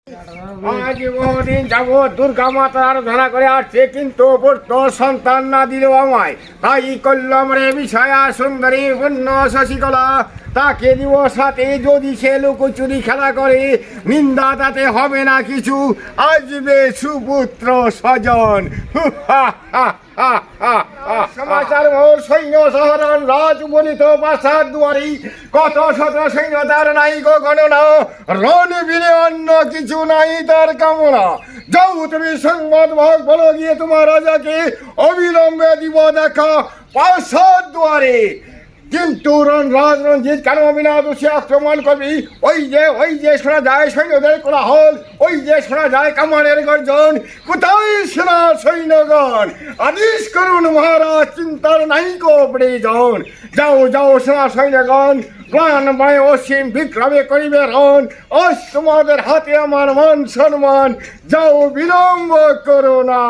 আজ বহুদিন যাবৎ দুর্গা মাতার আরাধনা করে আসছে, কিন্তু পুত্র সন্তান না দিল আমায়। তাই করলাম রে বিষয়া সুন্দরী পুণ্য শশিকলা, তাকে দিব সাথে যদি সে লুকোচুরি খেলা করে। নিন্দা তাতে হবে না কিছু, আসবে সুপুত্র স্বজন। সমাচার মোর সৈন্য শহরণ রাজ উপনীত প্রাসাদ দুয়ারি, কত শত সৈন্য তার নাই গো গণনা। রণ বীরে অন্য কিছু নাই তার কামনা। যাও তুমি সংবাদ ভাগ বলো গিয়ে তোমার রাজাকে, অবিলম্বে দিব দেখা প্রাসাদ দুয়ারে। কিন্তু রণজিৎ কেন বিনা দোষে আক্রমণ করবি? ওই যে শোনা যায় সৈন্যদের কোলাহল, ওই যে শোনা যায় কামানের গর্জন। কোথায় সেনা সৈন্যগণ? আদেশ করুন মহারাজ, চিন্তার নাই কো প্রয়োজন। যাও সেনা সৈন্যগণ, প্রাণময় অসীম বিক্রমে করিবে রণ। আজ তোমাদের হাতে আমার মান সম্মান, যাও বিলম্ব করো না।